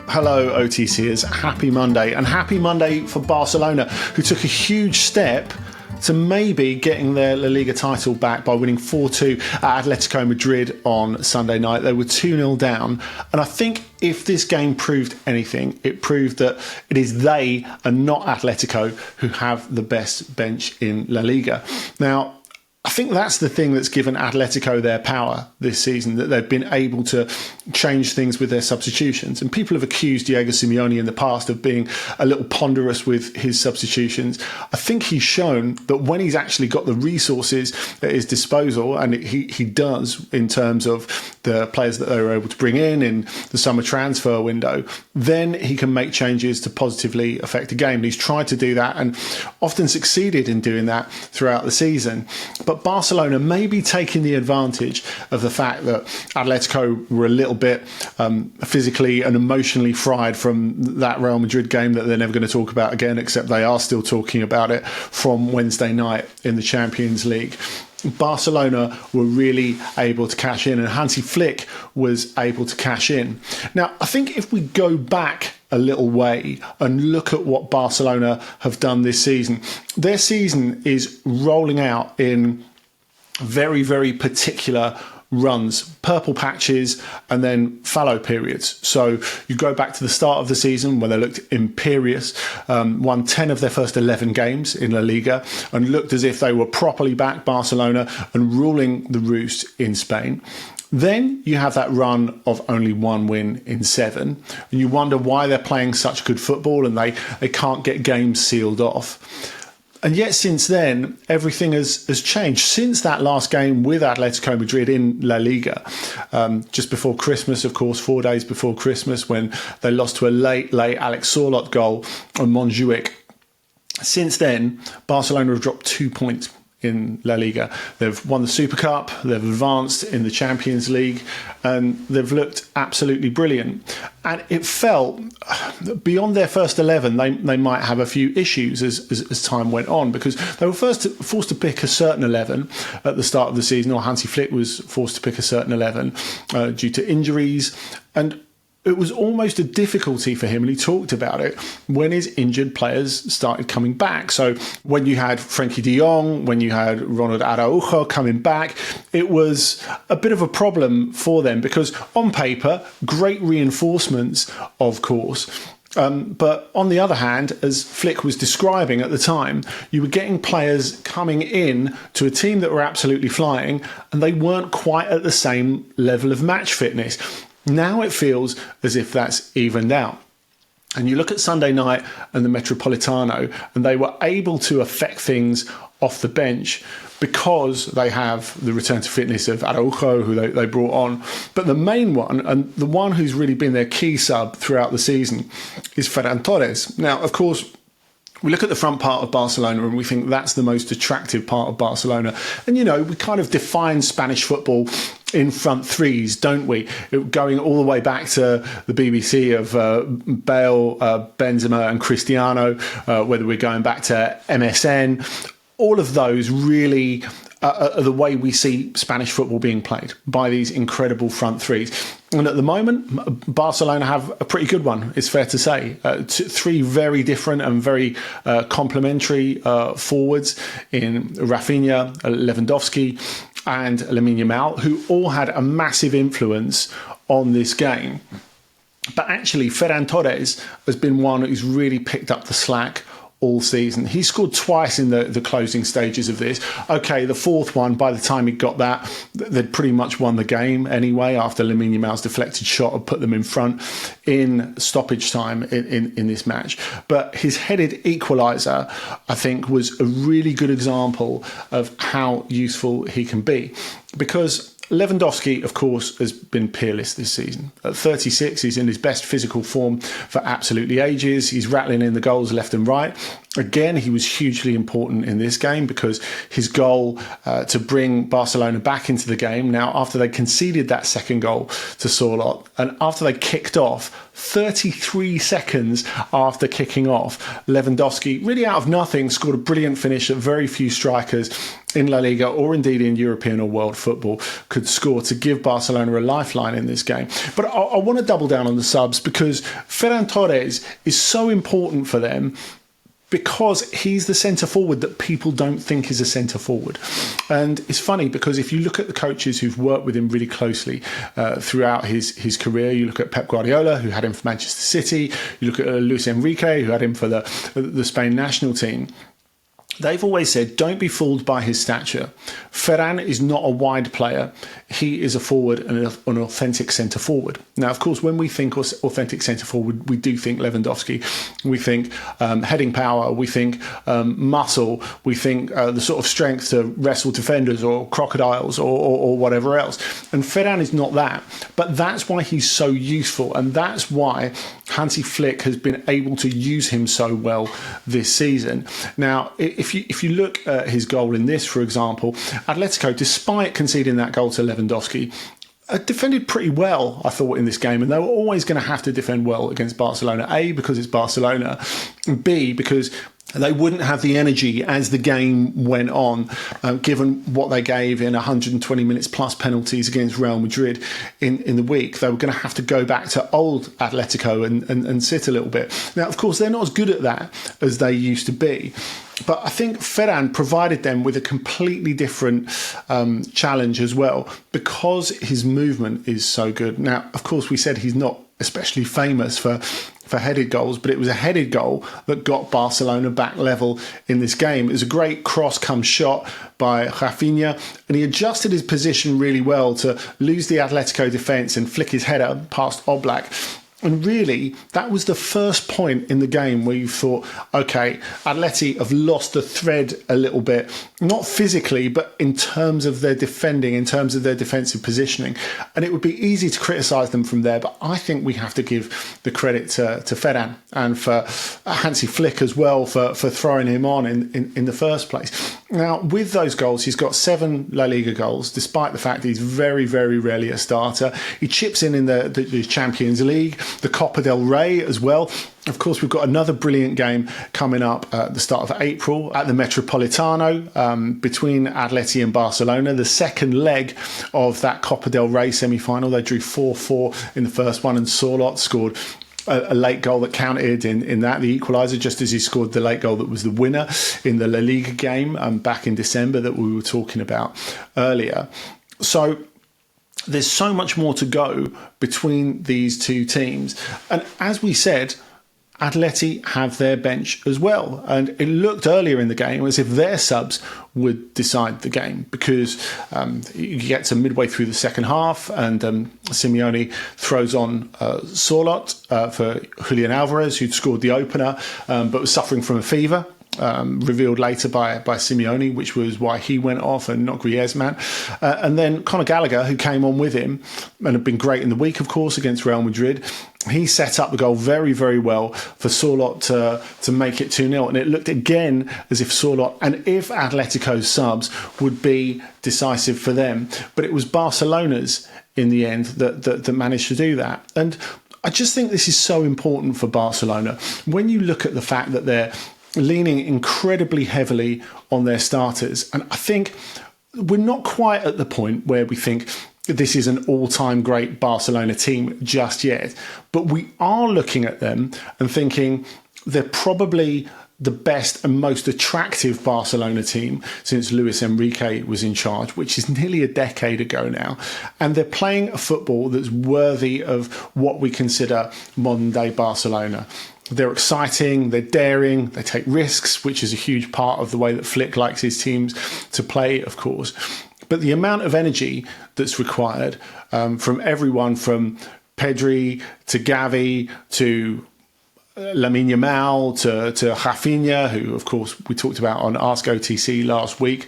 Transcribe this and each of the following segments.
Hello OTCers, happy Monday, and happy Monday for Barcelona, who took a huge step to maybe getting their La Liga title back by winning 4-2 at Atlético Madrid on Sunday night. They were 2-0 down, and I think if this game proved anything, it proved that it is they and not Atlético who have the best bench in La Liga. Now, I think that's the thing that's given Atletico their power this season, that they've been able to change things with their substitutions. And people have accused Diego Simeone in the past of being a little ponderous with his substitutions. I think he's shown that when he's actually got the resources at his disposal, and he does in terms of the players that they were able to bring in the summer transfer window, then he can make changes to positively affect a game. And he's tried to do that and often succeeded in doing that throughout the season. But Barcelona may be taking the advantage of the fact that Atletico were a little bit physically and emotionally fried from that Real Madrid game that they're never going to talk about again, except they are still talking about it from Wednesday night in the Champions League. Barcelona were really able to cash in, and Hansi Flick was able to cash in. Now, I think if we go back a little way and look at what Barcelona have done this season, their season is rolling out in very, very particular runs, purple patches and then fallow periods. So you go back to the start of the season when they looked imperious, won 10 of their first 11 games in La Liga and looked as if they were properly back, Barcelona, and ruling the roost in Spain. Then you have that run of only one win in 7, and you wonder why they're playing such good football and they can't get games sealed off. And yet since then, everything has changed. Since that last game with Atletico Madrid in La Liga, just before Christmas, of course, 4 days before Christmas, when they lost to a late Alex Sorloth goal on Montjuic. Since then, Barcelona have dropped 2 points in La Liga. They've won the Super Cup, they've advanced in the Champions League, and they've looked absolutely brilliant. And it felt, beyond their first 11, they might have a few issues as time went on, because they were forced to pick a certain 11 at the start of the season, or Hansi Flick was forced to pick a certain 11 due to injuries. And it was almost a difficulty for him, and he talked about it, when his injured players started coming back. So when you had Frenkie de Jong, when you had Ronald Araujo coming back, it was a bit of a problem for them, because on paper, great reinforcements, of course. But on the other hand, as Flick was describing at the time, you were getting players coming in to a team that were absolutely flying, and they weren't quite at the same level of match fitness. Now it feels as if that's evened out. And you look at Sunday night and the Metropolitano, and they were able to affect things off the bench because they have the return to fitness of Araujo, who they brought on. But the main one, and the one who's really been their key sub throughout the season, is Ferran Torres. Now, of course, we look at the front part of Barcelona and we think that's the most attractive part of Barcelona. And, you know, we kind of define Spanish football in front threes, don't we? Going all the way back to the BBC of Bale, Benzema and Cristiano, whether we're going back to MSN, all of those really are the way we see Spanish football being played, by these incredible front threes. And at the moment, Barcelona have a pretty good one, it's fair to say. 3 very different and very complementary forwards in Rafinha, Lewandowski and Lamine Yamal, who all had a massive influence on this game. But actually, Ferran Torres has been one who's really picked up the slack all season. He scored twice in the closing stages of this. Okay, the fourth one, by the time he got that, they'd pretty much won the game anyway, after Lamine Yamal's deflected shot had put them in front in stoppage time in this match. But his headed equaliser, I think, was a really good example of how useful he can be. Because Lewandowski, of course, has been peerless this season. At 36, he's in his best physical form for absolutely ages. He's rattling in the goals left and right. Again, he was hugely important in this game because his goal to bring Barcelona back into the game. Now, after they conceded that second goal to Sorloth, and after they kicked off, 33 seconds after kicking off, Lewandowski, really out of nothing, scored a brilliant finish that very few strikers in La Liga or indeed in European or world football could score to give Barcelona a lifeline in this game. But I want to double down on the subs because Ferran Torres is so important for them, because he's the centre forward that people don't think is a centre forward. And it's funny because if you look at the coaches who've worked with him really closely throughout his career, you look at Pep Guardiola, who had him for Manchester City, you look at Luis Enrique, who had him for the Spain national team. They've always said, don't be fooled by his stature. Ferran is not a wide player. He is a forward and an authentic centre forward. Now, of course, when we think authentic centre forward, we do think Lewandowski. We think heading power. We think muscle. We think the sort of strength to wrestle defenders or crocodiles or whatever else. And Ferran is not that. But that's why he's so useful. And that's why Hansi Flick has been able to use him so well this season. Now, if you look at his goal in this, for example, Atletico, despite conceding that goal to Lewandowski, defended pretty well, I thought, in this game. And they were always going to have to defend well against Barcelona. A, because it's Barcelona. And B, because they wouldn't have the energy as the game went on, given what they gave in 120 minutes plus penalties against Real Madrid in the week. They were going to have to go back to old Atletico and sit a little bit. Now, of course, they're not as good at that as they used to be. But I think Ferran provided them with a completely different challenge as well, because his movement is so good. Now, of course, we said he's not especially famous for headed goals, but it was a headed goal that got Barcelona back level in this game. It was a great cross-come shot by Rafinha, and he adjusted his position really well to lose the Atletico defence and flick his header past Oblak. And really, that was the first point in the game where you thought, OK, Atleti have lost the thread a little bit, not physically, but in terms of their defending, in terms of their defensive positioning. And it would be easy to criticise them from there, but I think we have to give the credit to Ferran and for Hansi Flick as well for throwing him on in the first place. Now, with those goals, he's got 7 La Liga goals, despite the fact he's very, very rarely a starter. He chips in the Champions League, the Copa del Rey as well. Of course, we've got another brilliant game coming up at the start of April at the Metropolitano between Atleti and Barcelona, the second leg of that Copa del Rey semi-final. They drew 4-4 in the first one, and Sorloth scored a late goal that counted in that, the equaliser, just as he scored the late goal that was the winner in the La Liga game back in December that we were talking about earlier. So there's so much more to go between these two teams. And as we said, Atleti have their bench as well. And it looked earlier in the game as if their subs would decide the game, because you get to midway through the second half and Simeone throws on Sorloth for Julian Alvarez, who'd scored the opener but was suffering from a fever. Revealed later by Simeone, which was why he went off and not Griezmann. And then Conor Gallagher, who came on with him and had been great in the week, of course, against Real Madrid, he set up the goal very, very well for Sorloth to make it 2-0. And it looked again as if Sorloth and if Atletico's subs would be decisive for them. But it was Barcelona's in the end that managed to do that. And I just think this is so important for Barcelona. When you look at the fact that they're leaning incredibly heavily on their starters. And I think we're not quite at the point where we think this is an all-time great Barcelona team just yet. But we are looking at them and thinking they're probably the best and most attractive Barcelona team since Luis Enrique was in charge, which is nearly a decade ago now. And they're playing a football that's worthy of what we consider modern-day Barcelona. They're exciting, they're daring, they take risks, which is a huge part of the way that Flick likes his teams to play, of course. But the amount of energy that's required from everyone from Pedri to Gavi to Lamine Yamal to Rafinha, who, of course, we talked about on Ask OTC last week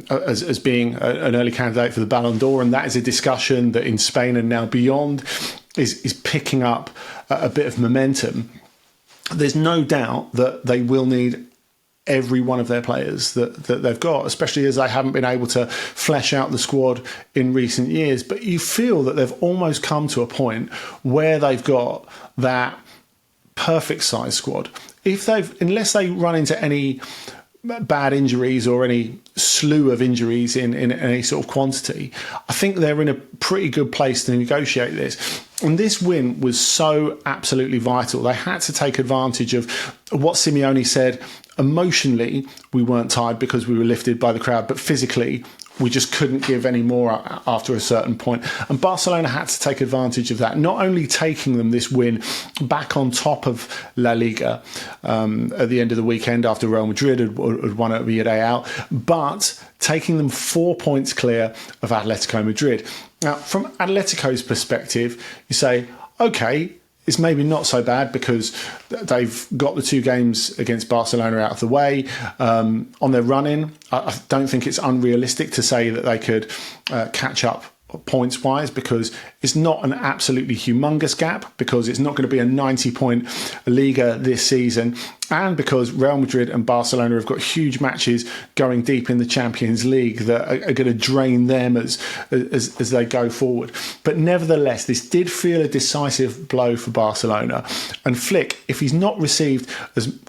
as being an early candidate for the Ballon d'Or. And that is a discussion that in Spain and now beyond is picking up a bit of momentum. there's no doubt that they will need every one of their players that they've got, especially as they haven't been able to flesh out the squad in recent years. But you feel that they've almost come to a point where they've got that perfect size squad. Unless they run into any bad injuries or any slew of injuries in any sort of quantity, I think they're in a pretty good place to negotiate this. And this win was so absolutely vital. They had to take advantage of what Simeone said. Emotionally, we weren't tired because we were lifted by the crowd, but physically, we just couldn't give any more after a certain point. And Barcelona had to take advantage of that, not only taking them this win back on top of La Liga at the end of the weekend after Real Madrid had won at Villarreal, but taking them 4 points clear of Atlético Madrid. Now, from Atletico's perspective, you say, okay, it's maybe not so bad because they've got the 2 games against Barcelona out of the way. On their run-in, I don't think it's unrealistic to say that they could catch up points-wise, because it's not an absolutely humongous gap, because it's not going to be a 90-point Liga this season, and because Real Madrid and Barcelona have got huge matches going deep in the Champions League that are going to drain them as they go forward. But nevertheless, this did feel a decisive blow for Barcelona. And Flick, if he's not received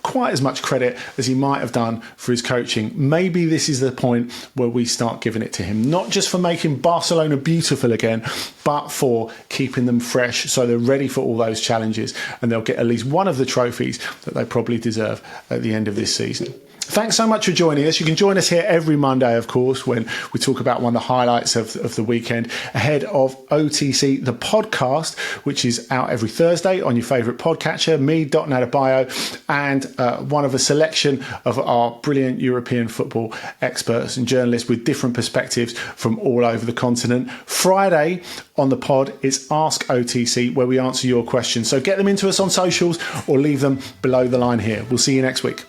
quite as much credit as he might have done for his coaching, maybe this is the point where we start giving it to him. Not just for making Barcelona beautiful again, but for keeping them fresh so they're ready for all those challenges, and they'll get at least one of the trophies that they probably deserve at the end of this season. Thanks so much for joining us. You can join us here every Monday, of course, when we talk about one of the highlights of the weekend ahead of OTC, the podcast, which is out every Thursday on your favourite podcatcher, me, Dot Nadabayo, and one of a selection of our brilliant European football experts and journalists with different perspectives from all over the continent. Friday on the pod is Ask OTC, where we answer your questions. So get them into us on socials or leave them below the line here. We'll see you next week.